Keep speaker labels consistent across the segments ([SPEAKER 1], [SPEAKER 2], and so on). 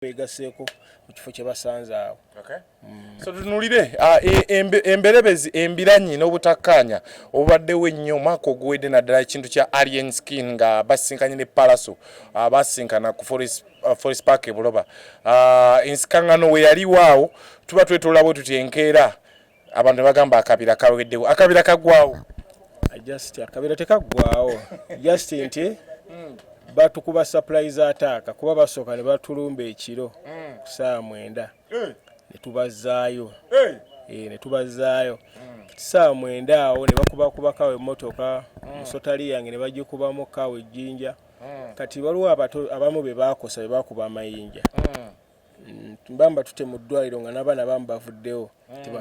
[SPEAKER 1] begaseeko mu kifo kye basanze awo.
[SPEAKER 2] Okay. So tunulire emberebezi embiranyi n'obutakkaanya obaddewo ennyo omwaka oguwedde naddala ekintu kya Alien Skin nga basinkanye ne Palaso basinkana ku Forest Park e Buloba. Ensikangano we yaliwo awo tuba twetolabo tuti enkeera abantu bagamba akabira kaweddewo akabira kaggwawo.
[SPEAKER 1] Akabira tekaggwawo just nti batukuba surprise attack kuba basooka ne batulumba ekiro ku saa 9 ne tubazaayo ne tubazaayo saa 9 awo ne bakuba kawe emmotoka musotali yange ne bagikubamu kawe ejjinja kati waliwo abamu be bakosa be bakuba amayinja mbamba tute mu ddwaliro nga n'abaana bamu bavuddewo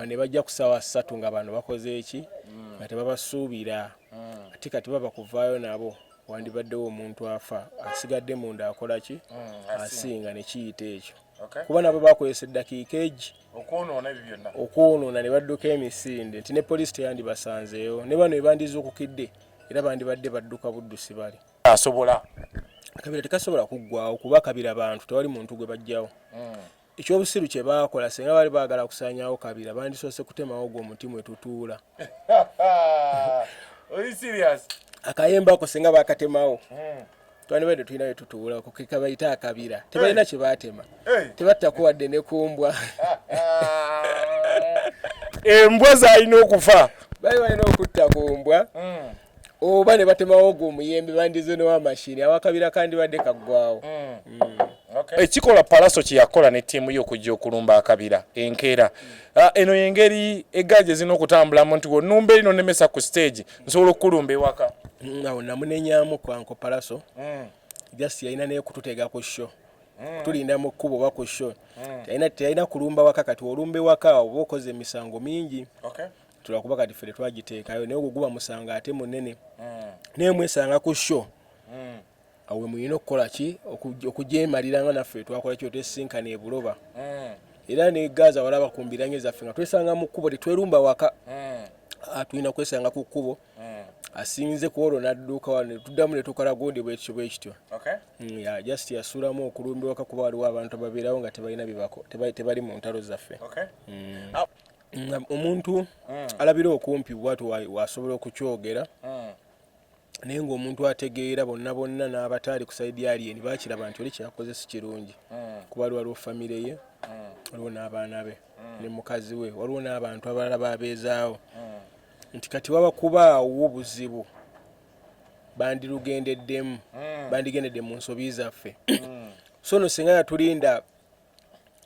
[SPEAKER 1] ne bajja ku ssaawa 3 nga bano bakoze eki nga tebabasuubira ate kati baba kuvaayo nabo wandibaddewo omuntu afa asigadde munda akola ki asinga ne kiyita ekyo kuba nabo bakozesa eddakiika egi okwonoona ne badduka emisinde nti ne poliisi teyandibasanzeewo ne bano ebandizuukukidde era bandibadde badduka buddusi bali
[SPEAKER 2] asobola
[SPEAKER 1] akabira tekasobola kuggwawo kuba akabira bantu tewali muntu gwe bajjawo ekyobusiru kye baakola singa bali baagala kusaanyaawo kabira bandisoose kutemawo gwe omuti mwe tutuula akayemba ako singa bakatemawo twandibadde tulina we tutuula kukabayita akabira tebalina kye baatema tebattakuwadde ne kumbwa
[SPEAKER 2] embwa zaalina okufa
[SPEAKER 1] bali balina okutta ku mbwa oba ne batemawo gwe omuyembe bandizonewo amashini awakabira kandibadde kaggwawo.
[SPEAKER 2] Ekikola Palaso kye yakola ne ttiimu yo okujja okulumba akabira enkeera eno yengeri eggaje zina okutambulamu nti onnumba erino nemesa ku stage nsobola okukulumba ewaka
[SPEAKER 1] awo namunenyamu kwanko Palaso just yalina nekututega ku show tulinda mu kkubo oba ku show teyalina kulumba waka kati olumbe waka oba okoze emisango mingi tulakuba kati ffe twagiteekayo naye oguguba musanga ate munene naye mwesanga ku show awe muyina okukola ki okugyemaliranga naffe twakola kyo tesinkana e Buloba era ne Gaza wala bakumbiranye zaffe nga twesanga mu kkubo tetwerumba waka tulina kwesanga ku kkubo asinze ku olwo n'adduuka wano tuddamu ne tukola gundi bwekityo bwekityo just yasuulamu okulumba waka kuba waliwo abantu ababeerawo nga tebalina bibako tebali mu ntalo zaffe. Omuntu alabira okumpi bwatu wasobola okukyogera naye ng'omuntu ategeera bonna n'abataali ku saidi ya Alien bakiraba nti oli kyakoze si kirungi kuba waliwo famire ye waliwo n'abaana be ne mukazi we waliwo n'abantu abalala babeezaawo nti kati waba kubaawo obuzibu bandigendedde mu nsobi zaffe so no singa yatulinda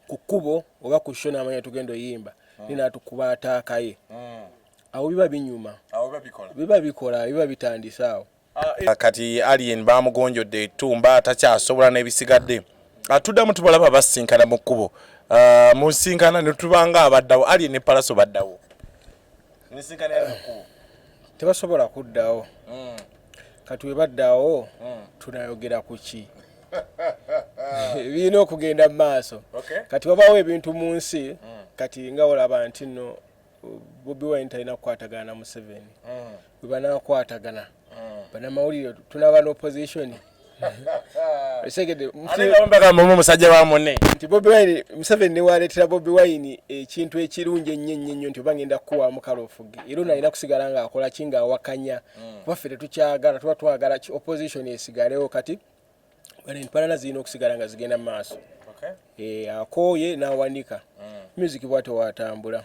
[SPEAKER 1] ku kkubo oba ku show n'amanya tugenda oyimba ninatukuba ataakaye awo biba binyuma biba bitandise awo
[SPEAKER 2] kati Alien bamugonjodde etumba takyasobola n'ebisigadde tuddamu tubalaba basinkana mu kkubo mu nsinkana ne tubanga abaddawo Alien ne Palaso baddawo
[SPEAKER 1] tebasobola kuddawo kati we baddawo tunayogera ku ki birina okugenda mu maaso kati wabaawo ebintu mu nsi kati nga olaba nti nno Bobi Wine talina kukwatagana na Museveni bwe banaakwatagana banamawulire tunaba n'opposition
[SPEAKER 2] musajja wa munne
[SPEAKER 1] nti Bobi Wine Museveni newaleetera Bobi Wine ekintu ekirungi ennyo nti oba ngenda kukuwaamu kalofuge era alina kusigala ng'akola ki ng'awakanya kuba ffe tetukyagala tuba twagala opposition esigalewo kati empalana zirina okusigala nga zigenda mu maaso akooye n'awanika music bwate watambula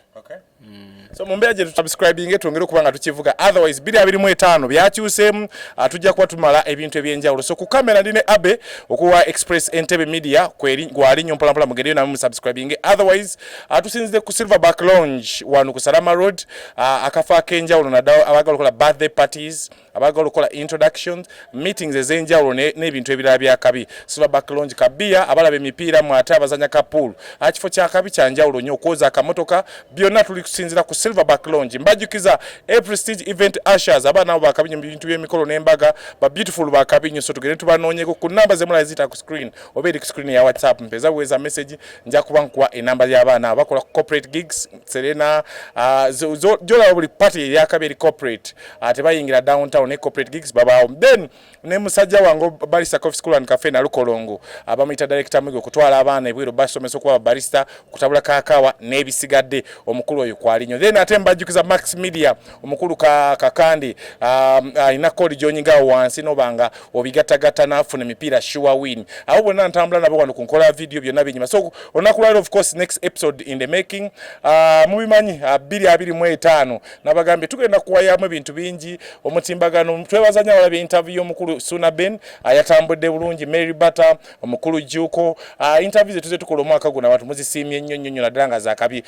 [SPEAKER 2] so mumbeera gye tusubscribinge twongere okuba nga tukivuga otherwise 225 byakyuseemu tujja kuba tumala ebintu ebyenjawulo so ku kamera ndine Abe okuwa Express Entebbe Media gwali nnyo mpolampola mugendeyo namwe musubscribinge otherwise tusinzide ku Silverback Lounge wano ku Salama Road akafo ak'enjawulo naddala abagala okukola birthday parties abagala okukola introductions meetings ez'enjawulo n'ebintu ebirala byakabi Silverback Lounge kabiya abalaba emipiira mu ate abazanya ka pool kifo kyakabi kyanjawulo nnyo okwoza akamotoka byonna tuli kusinzira ku Silverback Lounge mbajukiza Prestige Event Ushers abaana abo bakabi mu bintu by'emikolo n'embaga ba beautiful bakabi nnyo so tugende tubanoonyeko ku namba zemula zita ku screen oba eri ku screen ya WhatsApp mpeza weza message nja kuba nkuwa enamba y'abaana abakola corporate gigs Serena jola buli party ya kabi corporate tebayingira downtown ne corporate gigs babaawo. Then ne musajja wange barista coffee school and cafe na Lukolongo abamuyita director mwigo kutwala abaana ebwiro basomesa okuba barista kutabula kakaawa n'ebisigadde omukulu oyo kwalinyo. Then ate mbajjukiza Max Media omukulu kakandi ina kodi gyonyinga wansi nobanga obigatagata nafuna emipiira sure win. Awo bonna ntambula nabo wano kunkola video byonna binyuma. So onakulala of course next episode in the making. Mubimanyi 2025 nabagambye tugenda kuwayamu ebintu bingi omutimbagano twebazanya wala interview omukulu Suna Ben ayatambudde bulungi Mary Bata omukulu Juko interview zetu tukola omwaka guno abantu muzisimye nnyo naddala nga zakabi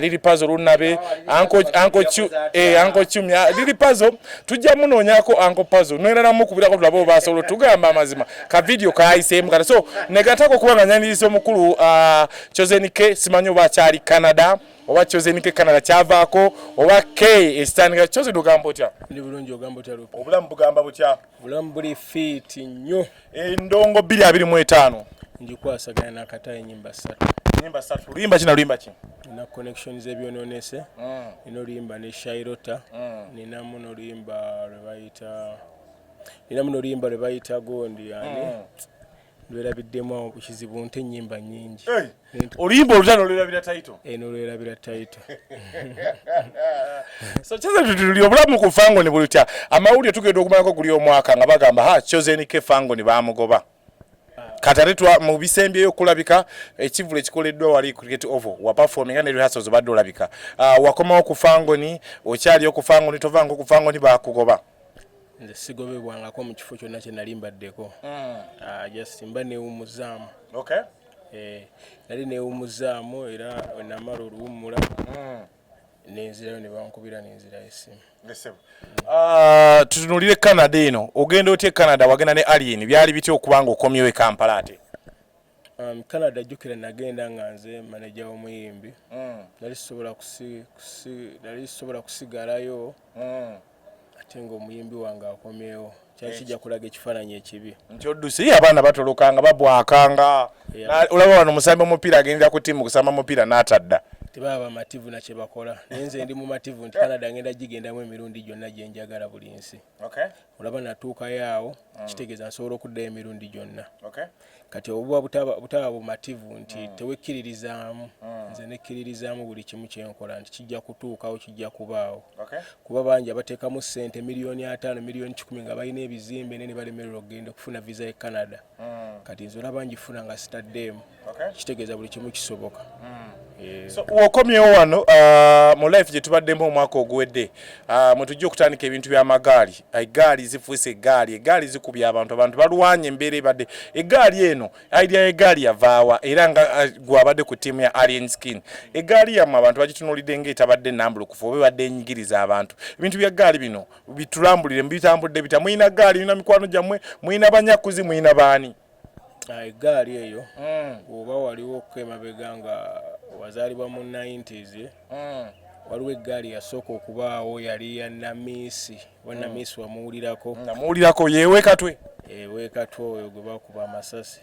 [SPEAKER 2] Lili Puzzle lunabe Anko Chumi Lili Puzzle tujja munoonyako Anko Puzzle nwera namukubirako tulabo basolo tugamba amazima ka video kaayisemu kata so negatako kubanga nyandiriza omukulu Chozenike simanyo bakyali Canada oba Chozenike Canada kyavaako oba K estandika Chozen ugamba otya
[SPEAKER 1] ndi bulungi ogamba otya lupo
[SPEAKER 2] obulamu bugamba butya
[SPEAKER 1] obulamu buli fit nnyo
[SPEAKER 2] endongo 2025
[SPEAKER 1] njikwasagana nakataye nyimba 3
[SPEAKER 2] nyimba 3 lulimba kina lulimba ki
[SPEAKER 1] na connections ebyononese ino limba ne Shairota nina muno limba lwe bayita gondi yani lwerabiddemu kukizibu nte nyimba nyingi
[SPEAKER 2] olimba olutano lwerabira title
[SPEAKER 1] eno lwerabira title
[SPEAKER 2] so Chozen tutuli obulamu ku fango ne bulutya amawulire tugenda okumalako guli omwaka nga bagamba Chozen ke fango ne bamugoba kataretwa mu bisembye okulabika ekivule ekikoleddwa wali cricket oval wa performing and rehearsals badde olabika wakomawo ku fango ni okyali okufango ni tovango ku fango ni bakugoba
[SPEAKER 1] nze sigobebwangako mu kifo kyonna kye nali mbaddeko just mba neewumuzaamu nali neewumuzaamu era namala oluwummula nenzirayo ne bankubira nenzira esimu
[SPEAKER 2] tutunulire Canada eno ogenda otya Canada wagenda ne Alien byali bityo okubanga okomyewo e Kampala ate
[SPEAKER 1] Canada jjukira nagenda nga nze manager w'omuyimbi nali sobola kusigalayo ate ng'omuyimbi wange akomyewo kyali kijja kulaga ekifaananyi ekibi
[SPEAKER 2] nti oddusi abaana batolokanga babwakanga olaba wano musambi omupiira agendera ku ttiimu kusamba mupiira n'atadda
[SPEAKER 1] tebaba mativu na kye bakola nenze ndi mu mativu nti Canada ngenda gigendamu emirundi gyonna gye njagala buli nsi olaba natuukayo awo kitegeeza nsobola okuddayo emirundi gyonna kati obuba butaba bumativu nti tewekkiririzaamu nze nekkiririzaamu buli kimu kyenkola nti kijja kutuukawo kijja kubaawo kuba bangi abateekamu ssente miliyoni 5 miliyoni 10 nga balina ebizimbe ne balemererwa okugenda okufuna visa e Canada kati nze olaba ngifuna nga sitaddeemu kitegeeza buli kimu kisoboka
[SPEAKER 2] so wokomyewo wano mu life gye tubaddemu omwaka oguwedde mwe tujja okutandika ebintu by'amagaali egaali zifuuse egaali zikubya abantu balwanye embeera ebadde egaali eno idea y'egaali yavaawa era nga gwabadde ku ttiimu ya Alien Skin egaali yammwe abantu bagitunulidde ng'etabadde nnambulukufu oba ebadde enyigiriza abantu ebintu bya gaali bino bitulambulire bitambudde bita muyina gaali muyina mikwano gyammwe muyina banyakuzi muyina baani
[SPEAKER 1] egaali eyo oba waliwo okemabega nga wazaalibwa mu 90s waliwo eggaali yasooka okubaawo yali ya Namisi Namisi wamuwulirako
[SPEAKER 2] yeewekatwe
[SPEAKER 1] eweekatwe oyo gwe bakuba amasasi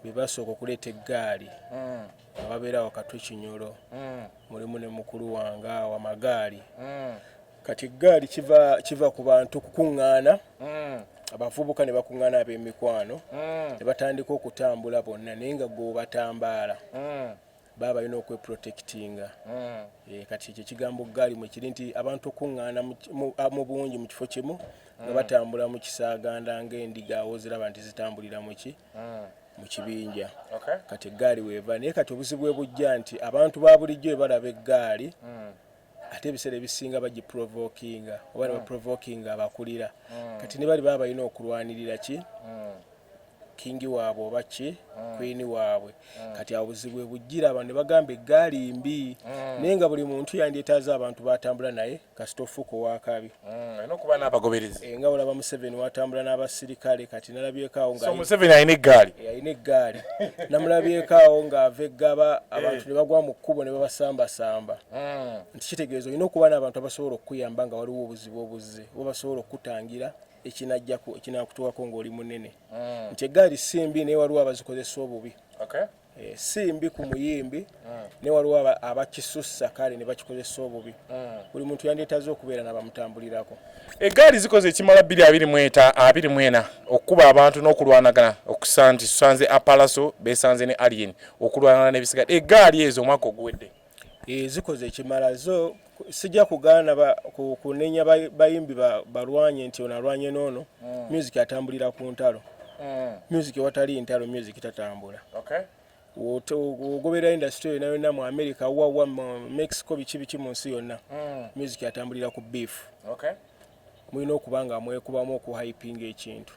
[SPEAKER 1] be basooka okuleeta eggaali nga babeerawo Katwe Kinyolo mulimu ne mukulu wange awo amagaali kati eggaali kiva ku bantu kukuŋŋaana abavubuka ne bakuŋŋaana ab'emikwano ne batandika okutambula bonna naye nga gwe batambaala baba balina okweprotectinga kati ekyo kigambo gaali mwe kiri nti abantu okuŋŋaana mu bungi mu kifo kimu nga batambula mu kisaaganda ng'endiga awo ziraba nti zitambulira mu kibinja kati eggaali weeva naye kati obuzibu bwe bujja nti abantu ba bulijjo bwe balaba eggaali ate ebiseera ebisinga bagiprovokinga oba ne baprovokinga abakulira kati ne bali baba balina okulwanirira ki kingi waabwe oba ki kwini waabwe kati abuzibu bwe bujjira abantu ne bagamba eggaali mbi naye nga buli muntu yandyetaaza abantu batambula naye kasita ofuuka owakabi
[SPEAKER 2] alina okuba n'abagoberezi
[SPEAKER 1] nga olaba Museveni watambula n'abasirikale kati nalabyekaawo nga
[SPEAKER 2] Museveni alina eggaali
[SPEAKER 1] namulabyekaawo ng'ava eggaba abantu ne bagwa mu kkubo ne babasambasamba nti kitegeeza olina okuba n'abantu abasobola okukuyamba nga waliwo obuzibu obuzze oba basobola okukutangira ekinakutuwako ng'oli munene nti eggaali si mbi naye waliwo abazikozesa obubi simbi ku muyimbi ne waliwo abakisussa kale ne bakikozesa obubi buli muntu yandetaze okubeera n'abamutambulirako.
[SPEAKER 2] Eggaali zikoze ekimala 224 okukuba abantu n'okulwanagana okusa nti tusanze Apalaso besanze ne Alien okulwanagana n'ebisigadde. Eggaali ezo omwaka oguwedde
[SPEAKER 1] zikoze ekimala zo sijja kugaana kunenya bayimbi balwanye nti ono alwanye n'ono. Music atambulira ku ntalo. Music watali ntalo music tatambula. Ogobera industry yonna mu America wa mu Mexico biki mu nsi yonna music atambulira ku beef. Mulina okubanga mwekubamu okuhypinga ekintu.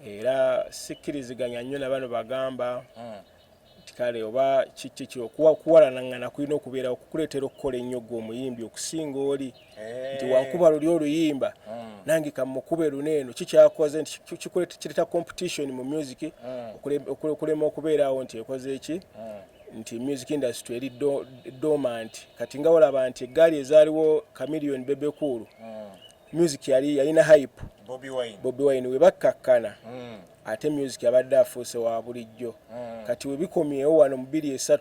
[SPEAKER 1] Era sikkiriziganya nnyo na bano bagamba kale oba kiki okuwalanangana kulina okubeera okukuleetera okukola ennyo gwe omuyimbi okusinga oli nti wankuba luli oluyimba nange kamukube luneeno kikyakoze nti kireta competition mu music okulema okubeerawo nti ekoze eki nti music industry eri dormant. Kati nga olaba nti eggaali ezaaliwo Chameleon Bebe Cool music yalina hype. Bobby Wine we bakkakkana ate music abadde afuuse wa bulijjo. Kati we bikomyewo wano mu 2023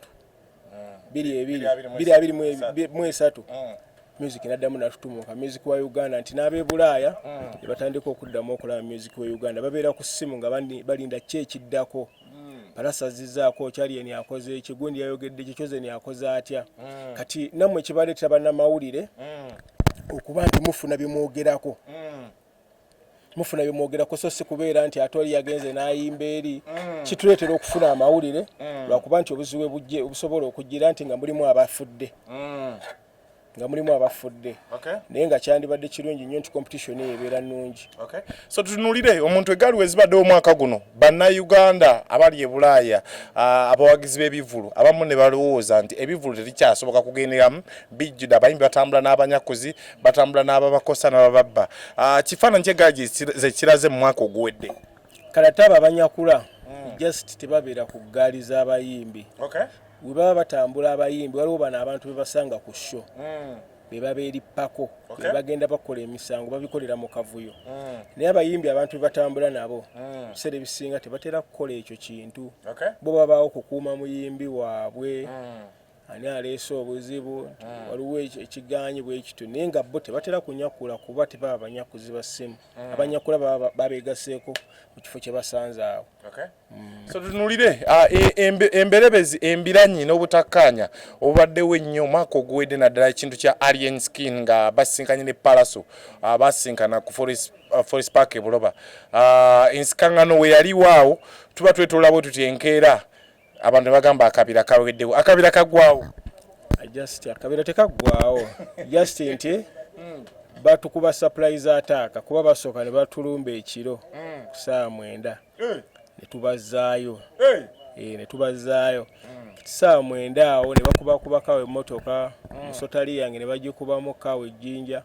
[SPEAKER 1] music naddamu natutumuka music wa Uganda nti n'ab'e Bulaaya ne batandika okuddamu okulaba music wa Uganda babeera ku ssimu nga balinda ki ekiddako. Palasa zizzaako Charlie yakoze ekigundi yayogedde kikoze ne yakoze atya. Kati nammwe kibaleetera bannamawulire okuba nti mufuna bimwogerako. Mufuna bimwogerako so si kubeera nti atoli yagenze n'ayimba eri. Kituleetera okufuna amawulire lwakuba nti obuzibu bujje obusobola okujjira nti nga mulimu abafudde. Naye nga kyandibadde kirungi nnyo nti competition ebeera nnungi.
[SPEAKER 2] So tutunulire omuntu eggaali wezibadde omwaka guno bannayuganda abali e Bulaaya abawagizi b'ebivulu abamu ne balowooza nti ebivulu terikyasoboka kugenderamu bijjudde abayimbi batambula n'abanyakuzi batambula n'ababakosa n'abababba. Kifaananyi ky'eggaali ze kiraze mu mwaka oguwedde.
[SPEAKER 1] Kalataba abanyakula just tebabeera ku ggaali z'abayimbi. We baba batambula abayimbi waliwo bano abantu bebasanga ku show beba beeripako bagenda bakola emisango babikolera mu kavuyo. Naye abayimbi abantu bebatambula nabo biseera ebisinga tebatera kukola ekyo kintu. Bo babaawo kukuuma muyimbi waabwe ani aleese obuzibu waliwo ekiganyi bwekito naye nga bo tebatera kunyakula kuba tebaba banyakuzi basimu. Abanyakula babeegaseeko mu kifo kye basanze awo.
[SPEAKER 2] So tunulire emberebezi embiranyi n'obutakkaanya obubaddewo ennyo omwaka oguwedde naddala ekintu kya Alien Skin nga basinkanye ne Palaso basinkana ku Forest Park e Buloba. Ensikaŋŋano we yaliwaawo tuba twetolabwe tuti enkeera abantu bagamba akabira kaweddewo. Akabira kaggwawo.
[SPEAKER 1] Akabira tekaggwawo just nti batukuba surprise attack kuba basooka ne batulumba ekiro ku saa 9 ne tubazaayo. Ne tubazaayo saa 9 awo ne bakubakawo emmotoka musotali yange ne bagikubamu kawo ejjinja.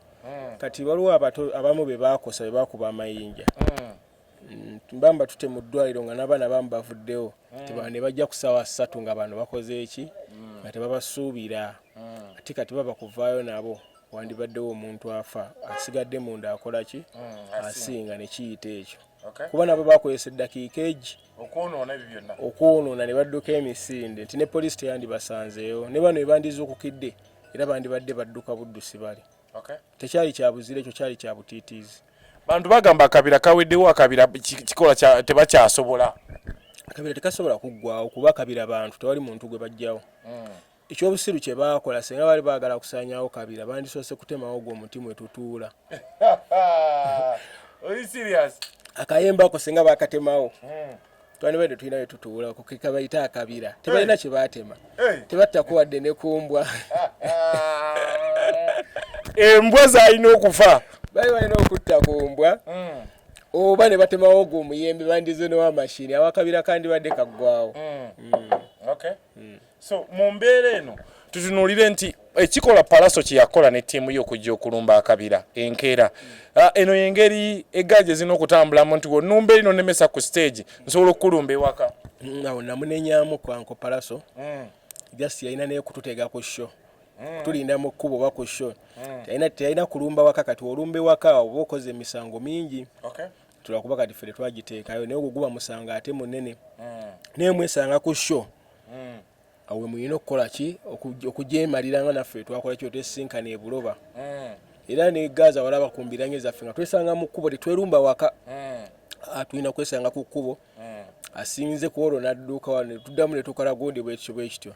[SPEAKER 1] Kati waliwo abamu be baakosa be bakuba amayinja. Mbamba tute mu ddwaliro nga n'abaana bamu bavuddewo ne bajja ku ssaawa 3 nga bano bakoze eki nga tebabasuubira ate kati baba kuvaayo nabo wandibaddewo omuntu afa asigadde munda akola ki asinga ne kiyita ekyo. Kuba nabo bakozesa eddakiika egi okwonoona ne badduka emisinde nti ne poliisi teyandibasanzeewo ne bano ebandizuukukidde era bandibadde badduka buddusi bali. Tekyali kya buzire ekyo kyali kya butiitiizi.
[SPEAKER 2] Bantu bagamba akabira kaweddewo akabira kikola tebakyasobola.
[SPEAKER 1] Akabira tekasobola kuggwawo kuba akabira bantu tewali muntu gwe bajjawo. Ekyobusiru kye baakola singa bali baagala kusaanyaawo kabira bandisoose kutemawo ogwo omuti mwe tutuula.
[SPEAKER 2] Oli serious?
[SPEAKER 1] Akayemba ako singa baakatemawo twandibadde tulina we tutuula kabayita akabira tebalina kye baatema tebattakuwadde ne kumbwa.
[SPEAKER 2] Embwa zaalina okufa.
[SPEAKER 1] Bali balina okutta ku mbwa oba ne batemawo ogwo omuyembe bandize n'owamashini awakabira kandibadde kaggwawo.
[SPEAKER 2] So mu mbeera eno tutunuulire nti ekikola Palaso kye yakola ne ttiimu ye okujja okulumba akabira enkeera. Eno y'engeri eggaali gye zirina okutambulamu nti onnumba eri nonnemesa ku stage nsobola okukulumba ewaka.
[SPEAKER 1] Awo namunenyaamu kwanko Palaso just yalina naye kututega ku show. Tulinda mu kkubo oba ku show. Teyalina kulumba waka kati olumbe waka oba okoze emisango mingi. Tulakuba kati ffe twagiteekayo naye oguguba musango ate munene. Naye mwesanga ku show awe muyina okukola ki okujemaliranga naffe twakola kyo tesisinkana ebuloba era ne Gaza wala bakumbiranye zaffe nga twesanga mu kkubo tetwerumba waka tulina kwesanga ku kkubo asinze ku olwo n'adduuka wano tuddamu ne tukala gundi bwekityo bwekityo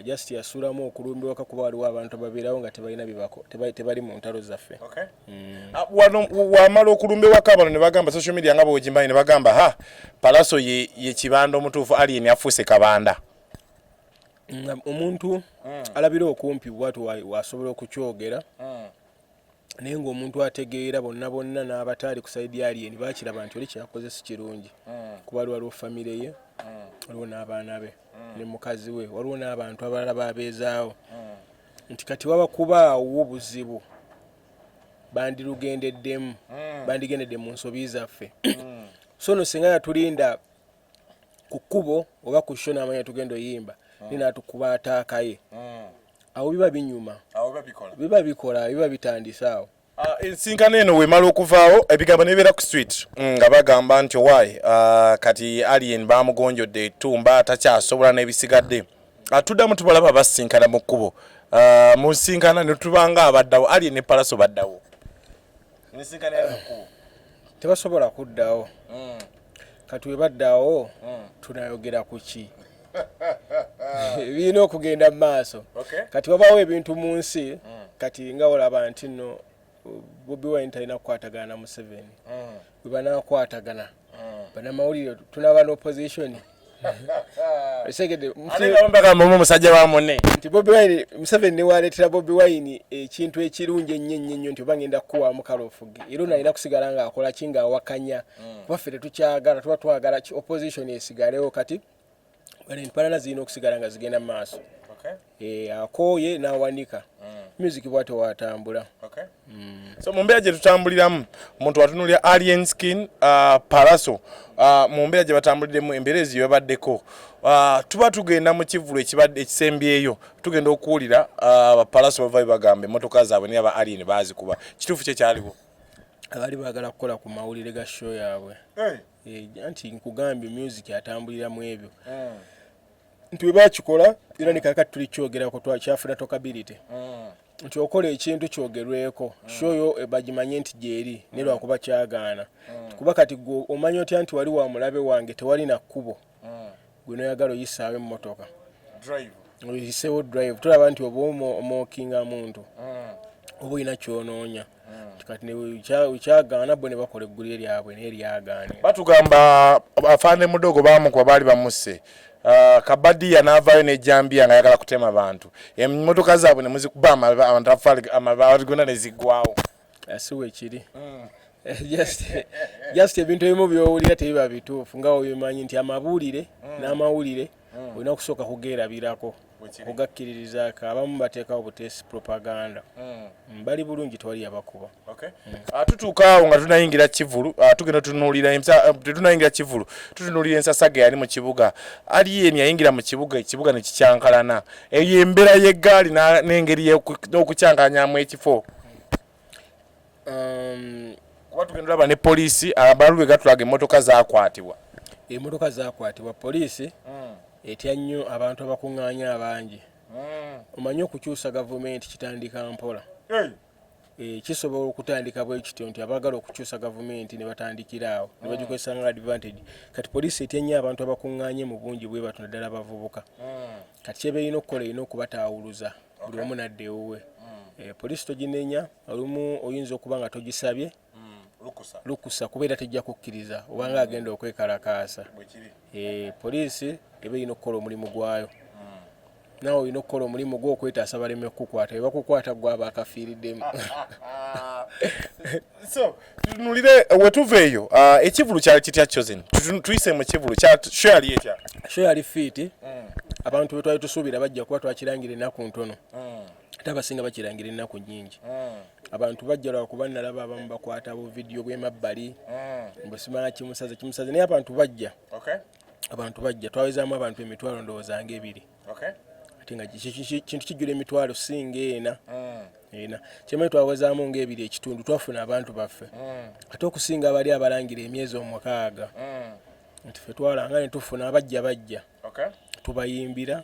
[SPEAKER 1] just yasuulamu okulumbiwa kuba waliwo abantu ababeerawo nga tebalina bibako tebali mu ntalo zaffe
[SPEAKER 2] wano wamala okulumbiwako abano ne bagamba social media nga bwegimbanyi ne bagamba Palaso ye kibanda omutuufu alien afuuse kabanda
[SPEAKER 1] omuntu alabira okumpi bwatu wasobola okukyogera naye ng'omuntu ategeera bonna n'abataali ku saidi alien bakiraba nti oli kyakoze si kirungi kuba waliwo famire ye waliwo n'abaana be ne mukazi we waliwo n'abantu abalala babeezaawo nti kati waba kubaawo obuzibu bandigendedde mu nsobi zaffe so no singa yatulinda ku kkubo oba ku sho n'amanya tugenda oyimba ninatukuba ataakaye awo biba binyuma biba bikola biba bitandisa awo
[SPEAKER 2] ensinkano eno wemala okuvaawo ebigambo nebibeera ku street nga bagamba nti owaye kati alien bamugonjodde etumba takyasobola n'ebisigadde tuddamu tubalaba basinkana mu kkubo mu nsinkana ne tubanga abaddawo alien ne Palaso baddawo
[SPEAKER 1] tebasobola kuddawo kati we baddawo tunayogera ku ki birina okugenda mu maaso kati wabaawo ebintu mu nsi kati nga olaba nti nno Bobi Wine talina kukwatagana na Museveni bwe banaakwatagana banamawulire tunaba n'opposition
[SPEAKER 2] musajja wa munne
[SPEAKER 1] nti Bobi Wine Museveni ne waleetera Bobi Wine ekintu ekirungi ennyo nti oba ngenda kukuwaamu kalofugi era nalina kusigala ng'akola ki ng'awakanya waffe tetukyagala tuba twagala opposition esigalewo kati empalana zirina okusigala nga zigenda mu maaso akooye n'awanika music bwate watambula
[SPEAKER 2] so mu mbeera gye tutambuliramu omuntu watunulira alien skin Palaso mu mbeera gye batambuliddemu embeera ezo babaddeko tuba tugenda mu kivulu ekisembyeyo tugenda okuwulira Palaso bava bagamba emmotoka zaabwe niye aba alien baazikuba kituufu kye kyaliwo
[SPEAKER 1] abali baagala kukola ku mawulire ga show yaabwe anti nkugambye music atambuliramu ebyo nti bwe bakikola era ne kakati tulikyogerako twakyafuna tokability nti okola ekintu kyogerweko shoyo bagimanye nti gyeri ne lwakuba kyagaana kuba kati gwe omanya otya nti wali wa mulabe wange tewali na kkubo gwe noyagala oyisaawo emmotoka oyiseewo drive tulaba nti oba omookinga muntu oba olina kyonoonya kati kyagaana bo ne bakola eggulire lyabwe naye lyagaane
[SPEAKER 2] batugamba afaane mudogo baamukuba baali bamusse Kabadiya n'avaayo n'ejjambiya nga ayagala kutema abantu emmotoka zaabwe ne muzikuba abantu abaligona ne ziggwawo
[SPEAKER 1] asiwe ekiri just ebintu ebimu byowulira tebiba bituufu nga obimanyi nti amabuulire n'amawulire olina okusooka kugeerabirako okugakkiririzaako abamu bateekawo buteesi propaganda bali bulungi tewali yabakuba
[SPEAKER 2] tutuuka awo nga tunayingira kivulu tugenda tetunayingira kivulu tutunuulira ensasage yali mu kibuga alien yayingira mu kibuga ekibuga ne kikyankalana eyo embeera y'eggaali n'engeri y'okukyankanyamu ekifo kuba tugenda olaba ne poliisi abalube gatulaga emmotoka zaakwatibwa
[SPEAKER 1] poliisi etya nnyo abantu abakuŋŋaanya abangi omanyi okukyusa gavumenti kitandika mpola kisobola okutandika bwe kityo nti abaagala okukyusa gavumenti ne batandikira awo ne bagikozesa nga advantage kati poliisi etya nnyo abantu abakuŋŋaanye mu bungi bwe batono ddala abavubuka kati kyeba erina okukola erina okubataawuluza buli omu nadda ewuwe poliisi toginenya olumu oyinza okuba nga togisabye lukusa kubeera tejja kukkiriza obanga agenda okwekalakaasa poliisi eba erina okukola omulimu gwayo naawe olina okukola omulimu gwo okwetaasa baleme okukukwata bwe bakukwata gwe aba akafiiriddemu
[SPEAKER 2] so tutunulire wetuva eyo ekivulu kyali kitya chosen tuyise mu kivulu sho yali etya
[SPEAKER 1] sho yali fiiti abantu be twali tusuubira bajja kuba twakirangira ennaku ntono ate abasinga bakirangira ennaku nnyingi abantu bajja lwakuba nalaba abamu bakwata buvidiyo bw'emabbali mbusimala kimusaze naye abantu bajja twawezaamu abantu emitwalo ndowooza nga ebiri ate nga kintu kijjula emitwalo singa ena kyemaye twawezaamu ng'ebiri ekitundu twafuna abantu baffe ate okusinga abali abalangira emyezi 6 nti ffe twalanga ne tufuna abajja tubayimbira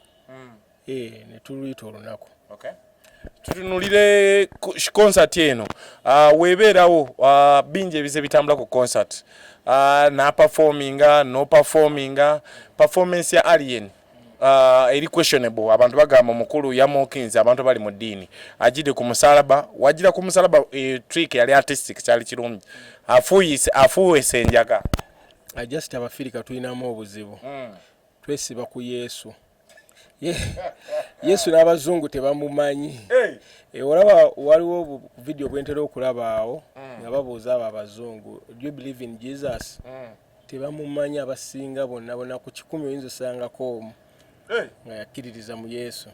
[SPEAKER 1] ne tuluyita olunaku.
[SPEAKER 2] Okay. Tutunulire concert eno webeerawo bingi ebize bitambula ku concert na performinga no performinga performance ya Alien eri questionable abantu bagamba mukulu ya Mokins abantu bali mu dini ajide ku musalaba wajira ku musalaba trick yali artistic cyali kirungi afuwese enjaga
[SPEAKER 1] just abafirika tulinamu obuzibu twesiba ku Yesu. Yesu n'abazungu tebamumanyi. Olaba waliwo video bwentera okulaba awo nga babuuza abo abazungu, do you believe in Jesus? Tebamumanyi abasinga bonna ku 10 oyinza osangako omu nga yakkiririza mu Yesu.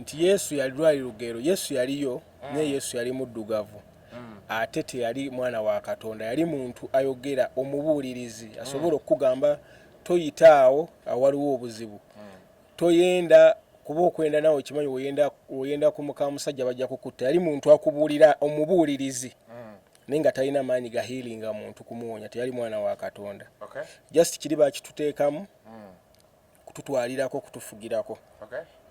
[SPEAKER 1] Nti Yesu yali lwali lugero, Yesu yaliyo naye Yesu yali muddugavu. Ate teyali mwana wa Katonda, yali muntu ayogera omubuulirizi asobola okugamba toyitaawo awaliwo obuzibu. Toyenda kuba okwenda nawe kimanyi oyenda ku muka musajja bajja kukutta. Yali muntu akubuulira omubuulirizi nenga talina maanyi ga healing muntu kumuwonya, teyali mwana wa Katonda. Just kiri bakituteekamu kututwalirako kutufugirako.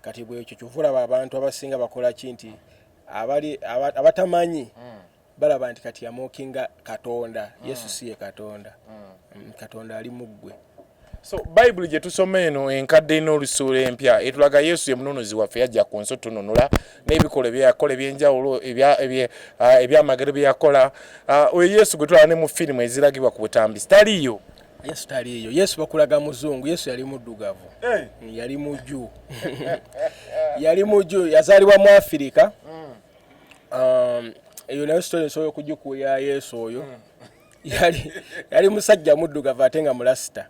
[SPEAKER 1] Kati bwe ekyo kyovulaba abantu abasinga bakola kinti abatamanyi balaba nti kati yamokinga Katonda. Yesu siye Katonda. Katonda ali muggwe.
[SPEAKER 2] So Bible je tusome eno enkadde ino olusuula empya etulaga Yesu ye mununuzi waffe yajja ku nsi tununula n'ebikole byakola ebyenjawulo ebyamagero byakola oyo Yesu gwe tulaba ne mu firimu eziragibwa ku butambi taliyo.
[SPEAKER 1] Yesu taliyo. Yesu bakulaga muzungu. Yesu yali muddugavu. Yali mujju. Yali mujju yazaalibwa mu Afirika. Eyo nayo story nsobola okugikuya Yesu oyo. Yali musajja muddugavu ate nga mulasita.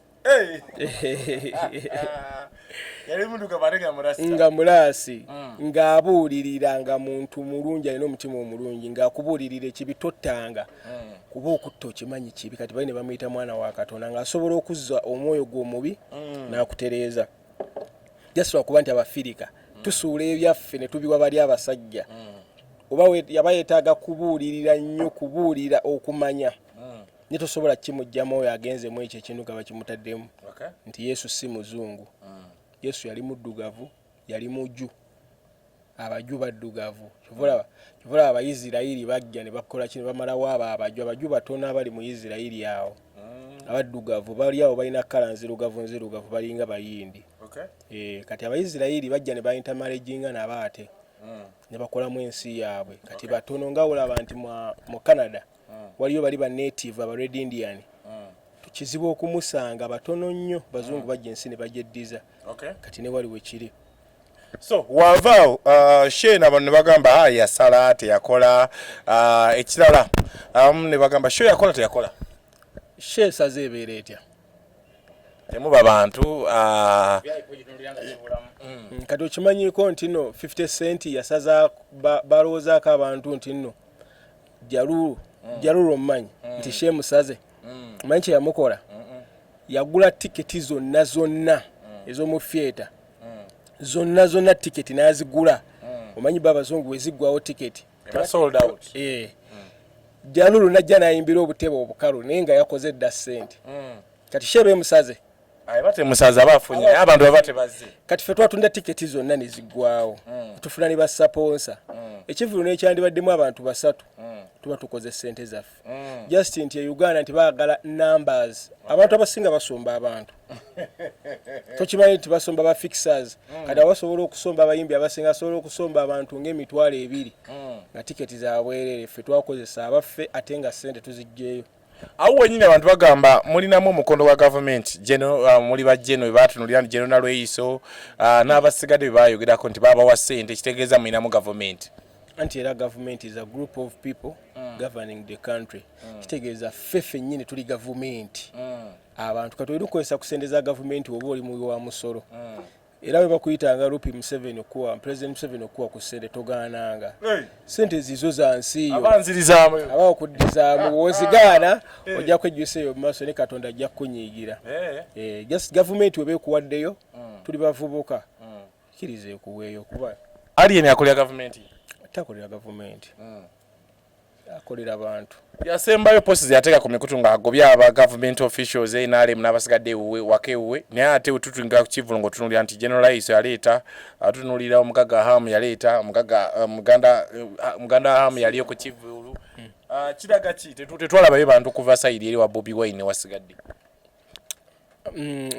[SPEAKER 2] Yali munduka barega murasi
[SPEAKER 1] nga mulasi nga abuulirira nga muntu mulungi alina omutima omulungi nga akubuulirira ekibitottanga kuba okutto kimanyi kibi kati bali ne bamuyita mwana wa Katonda nga asobola okuzza omwoyo gw'omubi n'akutereeza. Yesu akuba nti abafirika tusuula ebyaffe ne tubiwa bali abasajja oba yaba yeetaaga kubuulirira nnyo kubuulira okumanya nitosobola kimujjamu oyo agenzemu ekyo ekintu nga bakimutaddemu nti Yesu si muzungu. Yesu yali muddugavu, yali mujju. Abajju baddugavu. Kyovulaba Abayisirayiri bajja ne bakola kino bamalawo abajju batono abali mu Isirayiri awo. Abaddugavu bali awo balina kkala nzirugavu balinga bayindi. Kati Abayisirayiri bajja ne bayinta marejinga n'abaate ne bakolamu ensi yaabwe. Kati batono nga olaba nti mu Canada waliyo bali ba native aba Red Indian. Tukizibu okumusanga batono nnyo bazungu bajja ensi ne bajeddiza. Kati ne waliwo ekiri.
[SPEAKER 2] So wavao Shane abantu ne bagamba yasala ate yakola ekirala ne bagamba Shane yakola teyakola.
[SPEAKER 1] Shane saze ebeera etya.
[SPEAKER 2] Temuba bantu
[SPEAKER 1] kati okimanyiko nti no 50 cent yasaza baloozaako abantu nti no Jalulu omanyi nti Shane musaze omanyi kye yamukola yagula tiketi zonna ez'omu theater zonna tiketi n'azigula. Omanyi babazungu weziggwawo tiketi
[SPEAKER 2] sold out.
[SPEAKER 1] Jalulu najja nayimbira obutebe obukalu naye nga yakoze dda ssente. Kati Shane musaze
[SPEAKER 2] bate musaza bafunye abantu babate bazze.
[SPEAKER 1] Kati fe twatunda tiketi zonna ne ziggwawo tufuna ne basponsa ekivulo n'ekyandibaddemu abantu basatu tuba tukoze ssente zaffe. Just nti Uganda nti baagala numbers abantu abasinga basomba abantu tokimanyi nti basomba ba fixers kati abasobola okusomba abayimbi abasinga asobola okusomba abantu ng'emitwalo 2 nga tiketi zaabwerere ffe twakozesa abaffe ate nga ssente tuzijjeeyo.
[SPEAKER 2] Awo wenyine abantu bagamba mulinamu omukondo wa government muli bajjeno batunulira General Lweyiso n'abasigadde bayogerako nti babawa ssente kitegeeza mulinamu government.
[SPEAKER 1] Anti era government is a group of people governing the country. Kitegeeza ffe nnyini tuli government. Abantu kati olukozesa kusendeza government oba oli muwi wa musolo. Era we bakuyitanga Rupi Museveni okuwa President Museveni okuwa ku ssente togaananga. Ssente zizo za nsi yo.
[SPEAKER 2] Abanzirizaamu.
[SPEAKER 1] Aba okuddizaamu wozigaana ojja kwejjusa eyo mu maaso ne Katonda ajja kunyiigira. Just government we beekuwaddeyo tuli bavubuka. Kirize okuweeyo kuba.
[SPEAKER 2] Alien akolera government.
[SPEAKER 1] Takolera government. akolera abantu
[SPEAKER 2] yasembayo posti yateeka ku mikutu ng'agobya aba government officials NRM n'abasigadde wakewe naye ate wetutungira ku kivulu ng'otunuulira nti General Iso yaleeta atunuulira omugaga Hamu yaleeta muganda Hamu yaliyo ku kivulu kiraga ki tetwalabayo bantu kuva sayidi eri wa Bobi Wine wasigadde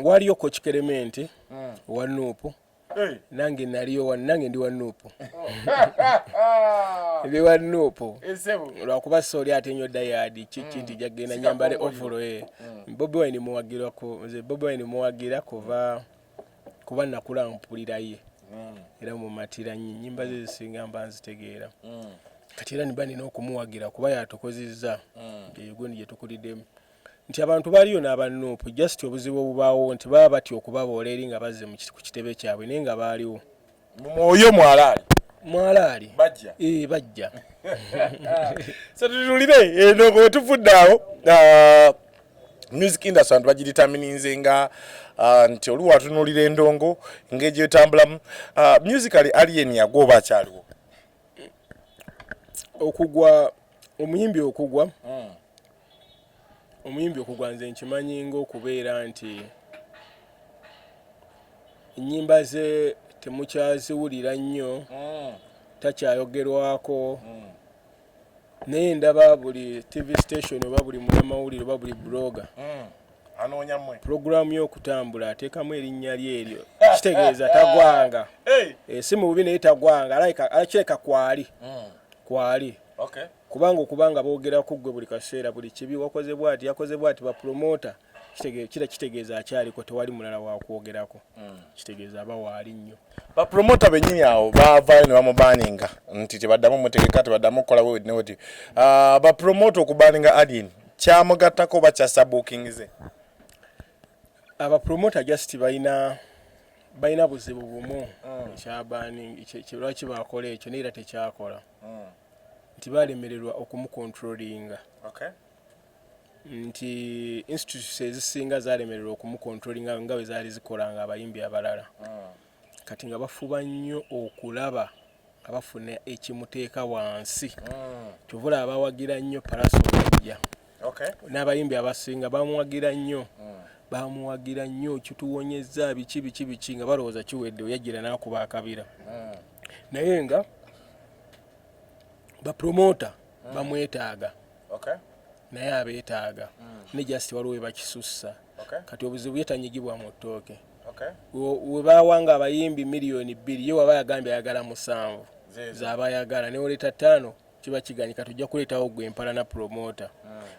[SPEAKER 1] waliyo Coach Clement wa Nuupu nange naliyo nange ndi wa Nuupu ndi wa Nuupu lwakuba soli ate nnyo dayadi nti jagenda nyambale ovolo Bobi Wine muwagira kuba nakula mpulira ye era mu matira nnyimba ze zisinga mba nzitegeera kati era niba nina okumuwagira kuba yatukozizza egondi gye tukuliddemu nti abantu baliyo n'abanuupu just obuzibu obubaawo nti baba batya okubaboola eri nga bazze ku kitebe kyabwe naye nga baaliwo
[SPEAKER 2] mwoyo
[SPEAKER 1] mwalaali bajja
[SPEAKER 2] so tutulire eno bwetufudde awo music industry abantu bagiritaminize nga nti oluwa tunuulira endongo ng'egyo etambulamu musically alien yagoba akyaliwo
[SPEAKER 1] okugwa omuyimbi okugwa nze nkimanyi ng'okubeera nti ennyimba ze temukyaziwulira nnyo takyayogerwako naye ndaba buli TV station oba buli munnamawulire oba buli blogger
[SPEAKER 2] anoonya mmwe
[SPEAKER 1] programu y'okutambula ateekamu erinnya lye eryo kitegeeza tagwanga si mu bubi naye tagwanga alakireka kwali kubanga boogerako ggwe buli kaseera buli kibi wakoze bwati yakoze bwati bapromota kitegeeza akyaliko tewali mulala wakwogerako kitegeeza aba waali nnyo
[SPEAKER 2] bapromota bennyini awo baavaayo ne bamubaninga nti tebaddamu mutegeka tebaddamu kukola weweti bapromota okubaninga alien kyamugattako oba kyassa booking ze
[SPEAKER 1] abapromota just balina buzibu bumu lwaki bakola ekyo naye era tekyakola nti balemererwa okumukontrolinga nti institutions ezisinga zalemererwa okumukontrolinga nga bwe zaali zikolanga abayimbi abalala kati nga bafuba nnyo okulaba nga bafuna ekimuteeka wansi kyovula abawagira nnyo Parasolajja n'abayimbi abasinga bamuwagira nnyo kituwonyezza biki nga balowooza kiwedde oyajjira n'akuba akabira naye nga bapromota bamwetaaga naye abeetaaga ne just waliwo webakisussa kati obuzibu yetanyigibwa mu ttooke webawanga abayimbi miliyoni 2 ye waba yagambye ayagala 7 zaba ayagala ne oleeta 5 kiba kiganyika tujja kuleetawo gwe empala na promota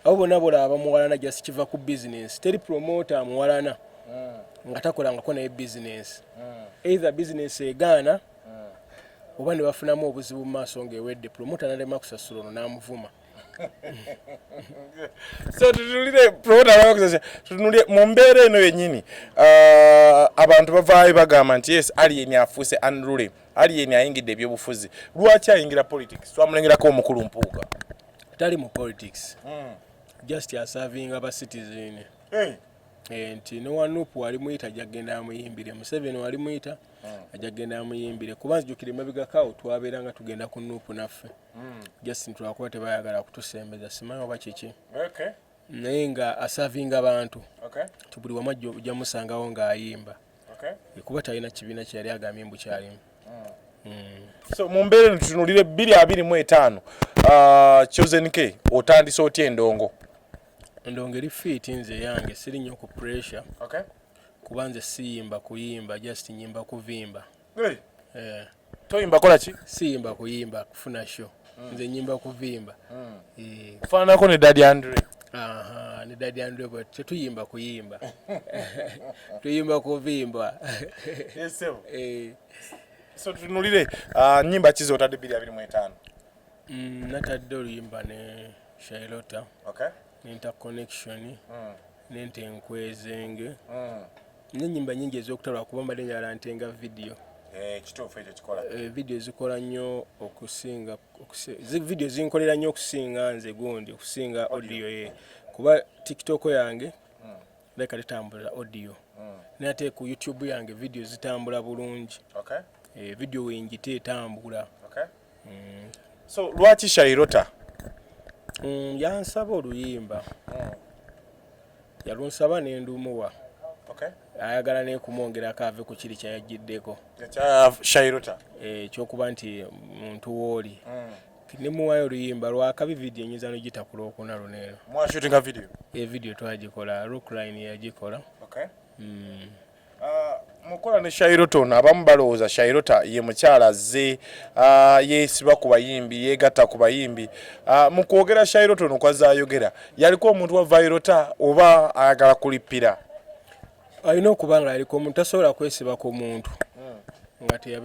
[SPEAKER 1] abo bonna bola abamuwalana just kiva ku business teri promota amuwalana nga takolangako naye business either business egaana oba ne bafunamu obuzibu mu maaso ng'ewedde promota n'alema kusasula ono n'amuvuma
[SPEAKER 2] so tutunulire mu mbeera eno yennyini abantu bavaayo bagamba nti yes alien afuuse unruly alien ayingidde ebyobufuzi lwaki ayingira politics twamulengerako omukulu mpuuga
[SPEAKER 1] tali mu politics just aservinga ba citizen nti nowanupu wali muyita jagenda amuyimbire Museveni wali muyita ajagenda amuyimbire kuba nzijukire mabigakawo twabeeranga tugenda ku Nuupu naffe just ntwakuba tebayagala kutusembeza simanyi oba kiki naye nga aservinga abantu tubuli wamu ojja musangawo ng'ayimba kuba talina kibiina kye yali agambye mbu kyalimu
[SPEAKER 2] so mu mbeera eno tutunulire 2025 Chosen K otandise otya endongo
[SPEAKER 1] ndongeri fit nze yange siri nnyo ku pressure kuba nze siyimba kuyimba just nyimba kuvimba
[SPEAKER 2] toyimba kola ki
[SPEAKER 1] siyimba kuyimba kufuna show nze nyimba kuvimba
[SPEAKER 2] kufaananako ne Daddy Andre
[SPEAKER 1] ne Daddy Andre bwe tetuyimba kuyimba tuyimba kuvimba
[SPEAKER 2] so tutunulire nnyimba kizo otadde 2025
[SPEAKER 1] natadde oluyimba ne Shailota n'interconnection n'entenkwezenge n'ennyimba nnyingi ez'okutalwa kuba mbadde njagala ntenga video
[SPEAKER 2] kituufu ekyo kikola
[SPEAKER 1] video zikola nnyo okusinga video zinkolera nnyo okusinga nze gundi okusinga audio kuba TikTok yange leka litambula audio nate ku YouTube yange video zitambula bulungi video wenjite etambula
[SPEAKER 2] so lwaki Shailota
[SPEAKER 1] Yansaba oluyimba yalunsaba nendumuwa ayagala nekumwongerako ave ku kiri kyayagiddeko
[SPEAKER 2] Shairota
[SPEAKER 1] ekyokuba nti muntu wooli nemuwayo oluyimba lwakabi vidiyo enyizano gitakula okuna luneeno
[SPEAKER 2] mwashutinga video
[SPEAKER 1] evidiyo twagikola rookline yagikola
[SPEAKER 2] mukola ne Shairota ono abamu balowooza Shairota ye mukyala azze yeesiba ku bayimbi yeegatta ku bayimbi mu kwogera Shairota ono kwazze ayogera yaliko omuntu wa Vairota oba ayagala kulippira
[SPEAKER 1] alina okuba nga yaliko omuntu tasobola kwesiba ku muntu nga